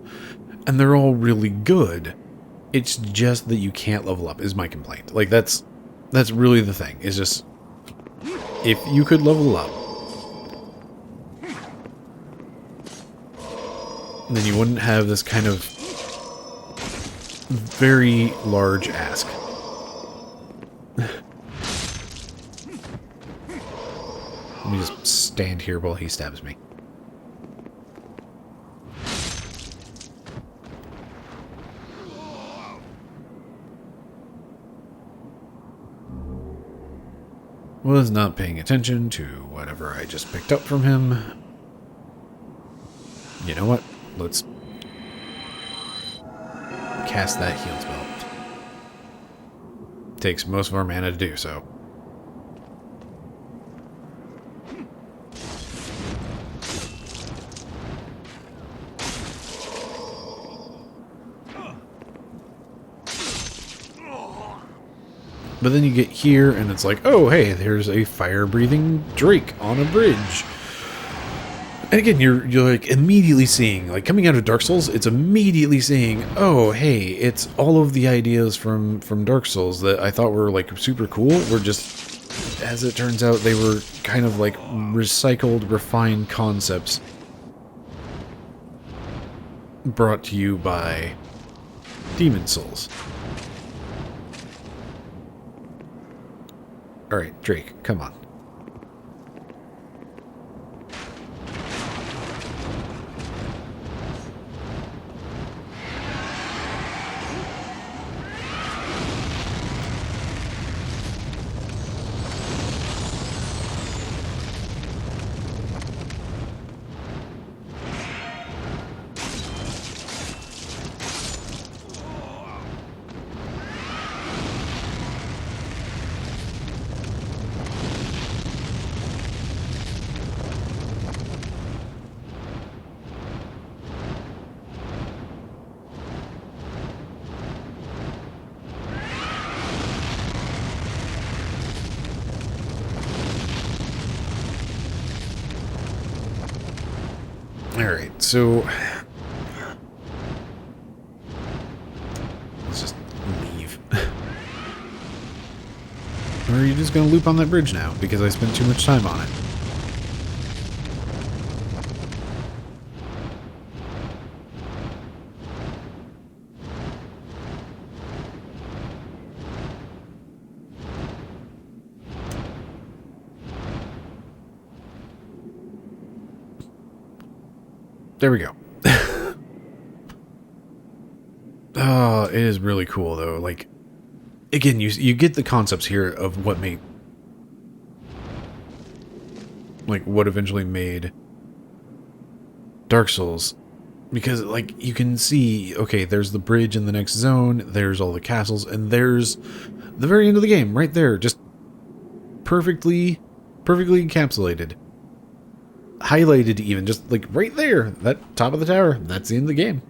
And they're all really good. It's just that you can't level up, is my complaint. Like, that's really the thing. Is just, if you could level up, then you wouldn't have this kind of very large ask. Let me just stand here while he stabs me. Was not paying attention to whatever I just picked up from him. You know what? Let's cast that heal spell. Takes most of our mana to do so. But then you get here, and it's like, oh, hey, there's a fire-breathing Drake on a bridge. And again, you're like immediately seeing, like coming out of Dark Souls, it's immediately saying, oh, hey, it's all of the ideas from Dark Souls that I thought were like super cool. Were just, as it turns out, they were kind of like recycled, refined concepts brought to you by Demon Souls. Alright, Drake, come on. Alright, so let's just leave. Or are you just gonna loop on that bridge now because I spent too much time on it? There we go. Oh, it is really cool though. Like, again, you get the concepts here of what made, like, what eventually made Dark Souls, because like you can see, okay, there's the bridge in the next zone, there's all the castles, and there's the very end of the game right there, just perfectly encapsulated. Highlighted even, just like right there, that top of the tower, that's the end of the game.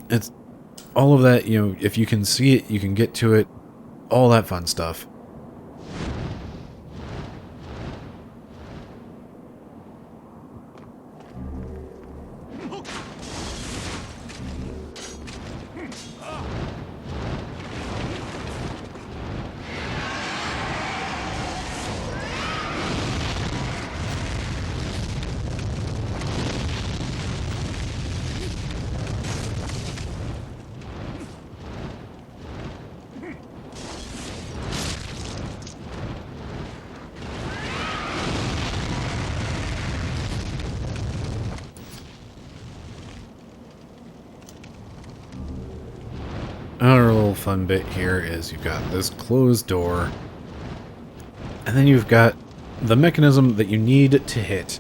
It's all of that, you know, if you can see it, you can get to it, all that fun stuff. Another little fun bit here is you've got this closed door, and then you've got the mechanism that you need to hit,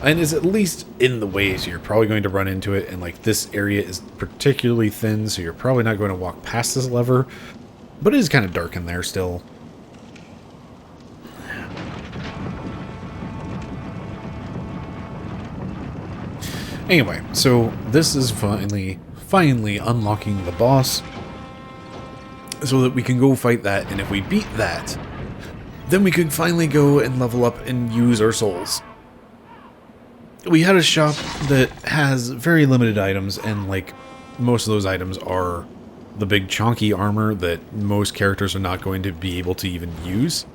and is at least in the way, so you're probably going to run into it, and like this area is particularly thin, so you're probably not going to walk past this lever, but it is kind of dark in there still. Anyway, so this is finally unlocking the boss, so that we can go fight that, and if we beat that, then we can finally go and level up and use our souls. We had a shop that has very limited items, and like most of those items are the big chunky armor that most characters are not going to be able to even use.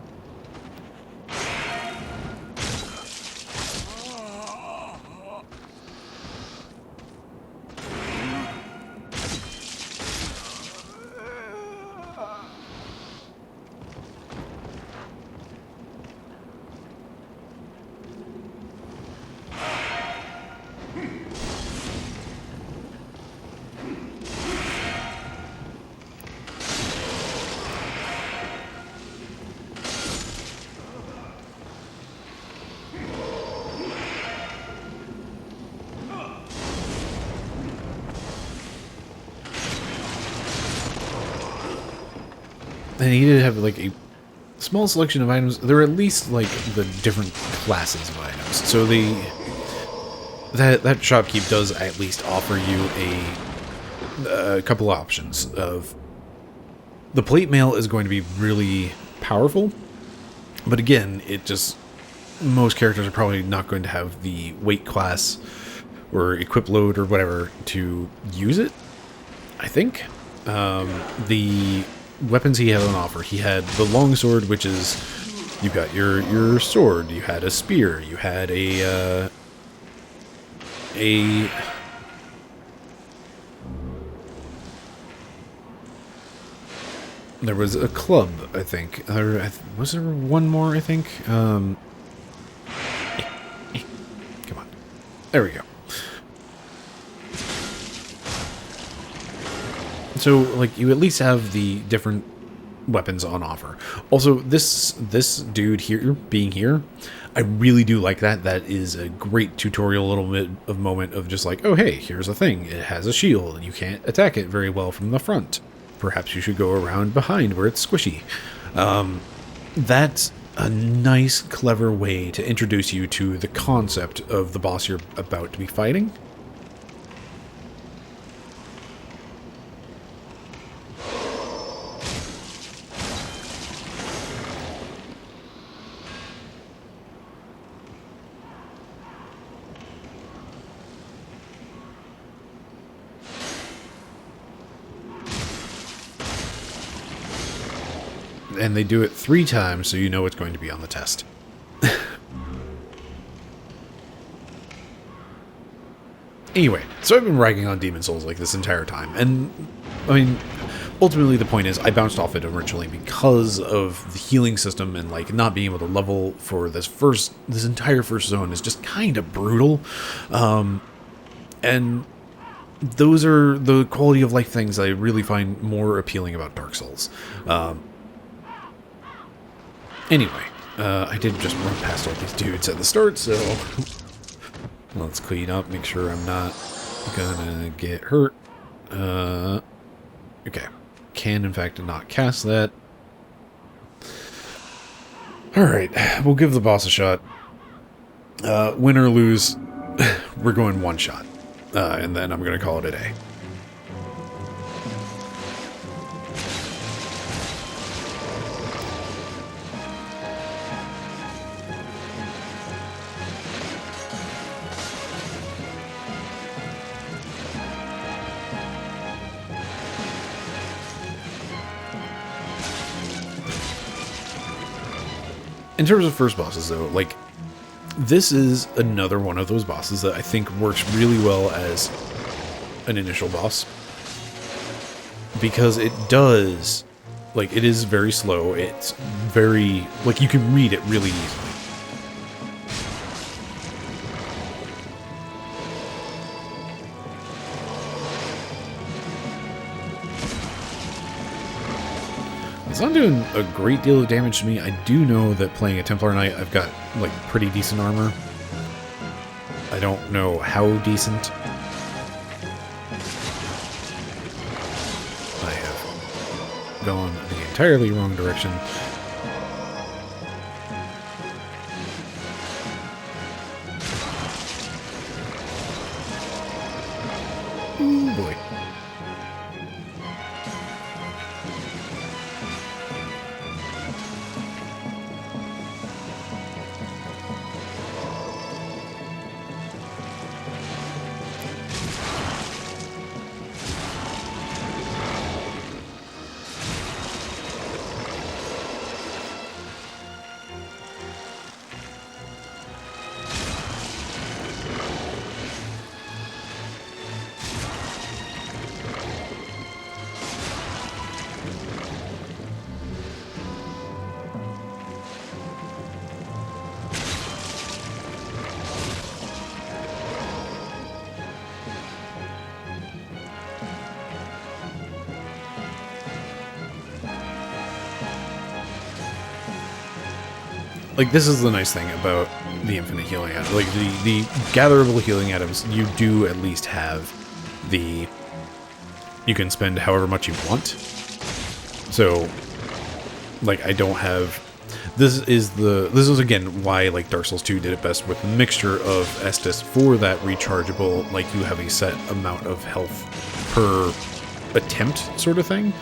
And he did have like a small selection of items. They're at least like the different classes of items. So that shopkeep does at least offer you a couple options of the plate mail is going to be really powerful, but again, most characters are probably not going to have the weight class or equip load or whatever to use it, I think. The weapons he had on offer, he had the longsword, which is, you got your sword, you had a spear, you had there was a club, I think. Was there one more, I think? Come on. There we go. So, like, you at least have the different weapons on offer. Also, this dude here, being here, I really do like that. That is a great tutorial little bit of moment of just like, oh, hey, here's a thing. It has a shield, and you can't attack it very well from the front. Perhaps you should go around behind where it's squishy. That's a nice, clever way to introduce you to the concept of the boss you're about to be fighting. And they do it 3 times, so you know it's going to be on the test. Anyway, so I've been ragging on Demon Souls like this entire time, and I mean, ultimately the point is I bounced off it originally because of the healing system and like not being able to level for this entire first zone is just kind of brutal, and those are the quality of life things I really find more appealing about Dark Souls. Anyway, I did just run past all these dudes at the start, so let's clean up, make sure I'm not gonna get hurt. Okay. Can, in fact, not cast that. Alright, we'll give the boss a shot. Win or lose, we're going 1 shot. And then I'm gonna call it a day. In terms of first bosses, though, like, this is another one of those bosses that I think works really well as an initial boss. Because it does, like, it is very slow. It's very, like, you can read it really easily. It's not doing a great deal of damage to me. I do know that playing a Templar Knight, I've got, like, pretty decent armor. I don't know how decent. I have gone the entirely wrong direction. Ooh, boy. Like, this is the nice thing about the infinite healing items. Like, the gatherable healing items, you do at least have the... You can spend however much you want. So, like, I don't have... this is again why like Dark Souls 2 did it best with a mixture of Estus for that rechargeable, like you have a set amount of health per attempt sort of thing.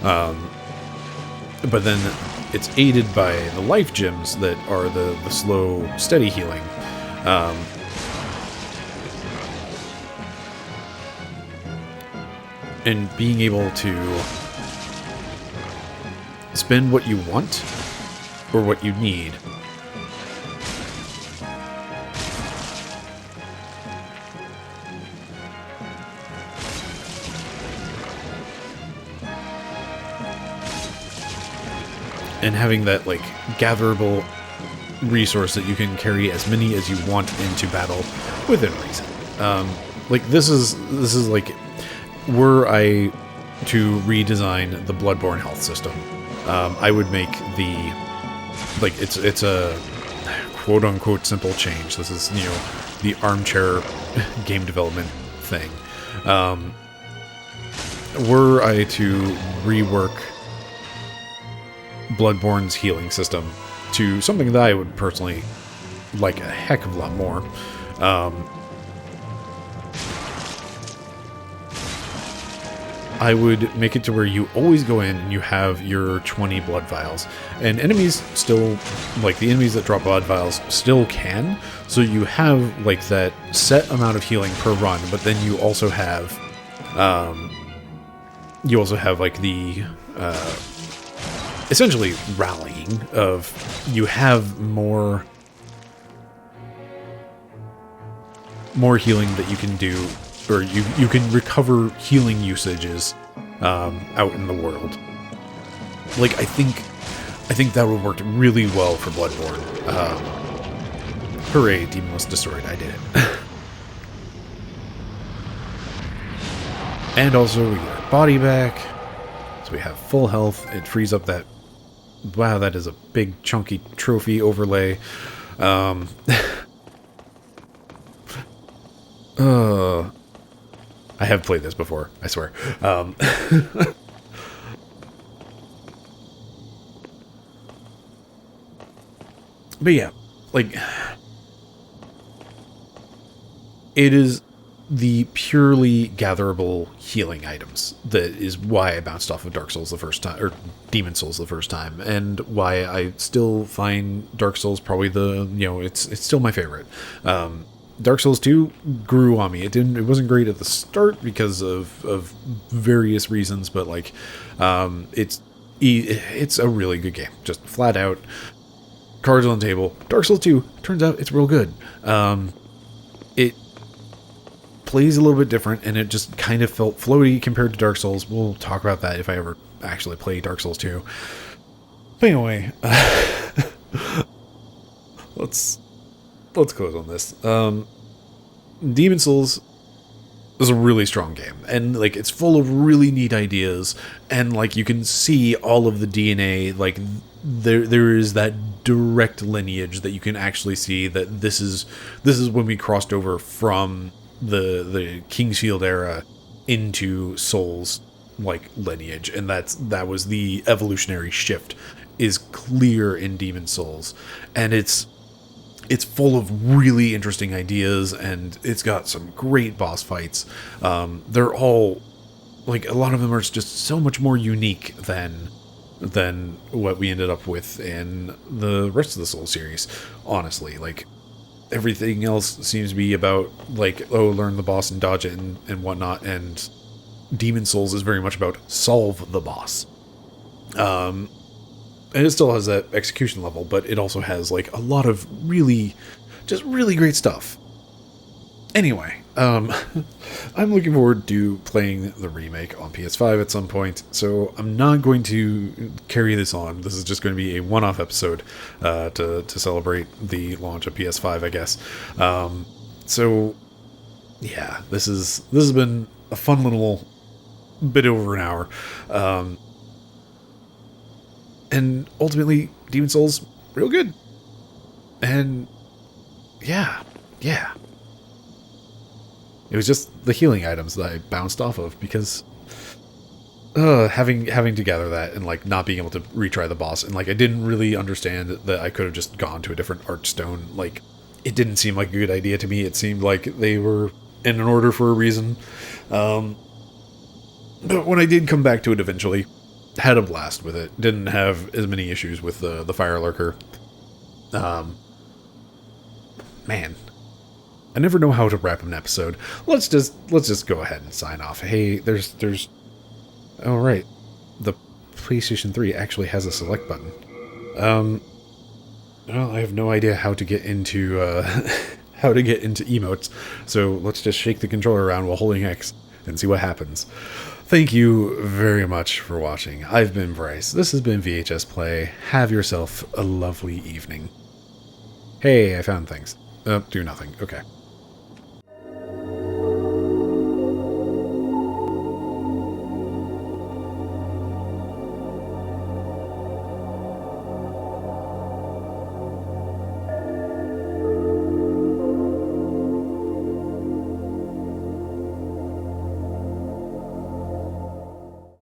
But then it's aided by the life gems that are the slow, steady healing. And being able to spend what you want or what you need. And having that, like, gatherable resource that you can carry as many as you want into battle within reason. Like, this is like, were I to redesign the Bloodborne health system, I would make the, like, it's a quote-unquote simple change. This is, you know, the armchair game development thing. Were I to rework Bloodborne's healing system to something that I would personally like a heck of a lot more. I would make it to where you always go in and you have your 20 blood vials. And enemies still, like the enemies that drop blood vials still can. So you have like that set amount of healing per run, but then you also have like the essentially rallying of you have more healing that you can do, or you can recover healing usages out in the world. Like I think that would work really well for Bloodborne. Hooray, Demon was destroyed, I did it. And also we get our body back. So we have full health. It frees up that. Wow, that is a big chunky trophy overlay. I have played this before, I swear. But yeah, like, it is the purely gatherable healing items that is why I bounced off of Dark Souls the first time, or Demon Souls the first time, and why I still find Dark Souls probably the, you know, it's still my favorite. Dark Souls 2 grew on me. It wasn't great at the start because of various reasons, but like, it's a really good game, just flat out. Cards on the table. Dark Souls 2, turns out it's real good. It plays a little bit different, and it just kind of felt floaty compared to Dark Souls. We'll talk about that if I ever actually play Dark Souls 2. But anyway, let's close on this. Demon Souls is a really strong game, and like it's full of really neat ideas, and like you can see all of the DNA. Like there is that direct lineage that you can actually see that this is when we crossed over from the Kingsfield era into Souls like lineage, and that was the evolutionary shift is clear in Demon Souls, and it's full of really interesting ideas, and it's got some great boss fights. They're all, like, a lot of them are just so much more unique than what we ended up with in the rest of the Souls series, honestly. Like, everything else seems to be about, like, oh, learn the boss and dodge it and whatnot, and Demon Souls is very much about solve the boss. And it still has that execution level, but it also has, like, a lot of really great stuff. Anyway, I'm looking forward to playing the remake on PS5 at some point, so I'm not going to carry this on. This is just going to be a one-off episode to celebrate the launch of PS5, I guess. So, yeah, this has been a fun little bit over an hour. And ultimately, Demon Souls, real good. And yeah. It was just the healing items that I bounced off of because having to gather that and like not being able to retry the boss, and like I didn't really understand that I could have just gone to a different archstone. Like it didn't seem like a good idea to me. It seemed like they were in an order for a reason. But when I did come back to it eventually, had a blast with it. Didn't have as many issues with the fire lurker. Man, I never know how to wrap an episode. Let's just go ahead and sign off. Hey, there's oh right, the PlayStation 3 actually has a select button. Well, I have no idea how to get into how to get into emotes, so let's just shake the controller around while holding X and see what happens. Thank you very much for watching. I've been Bryce. This has been VHS Play. Have yourself a lovely evening. Hey, I found things. Do nothing. Okay.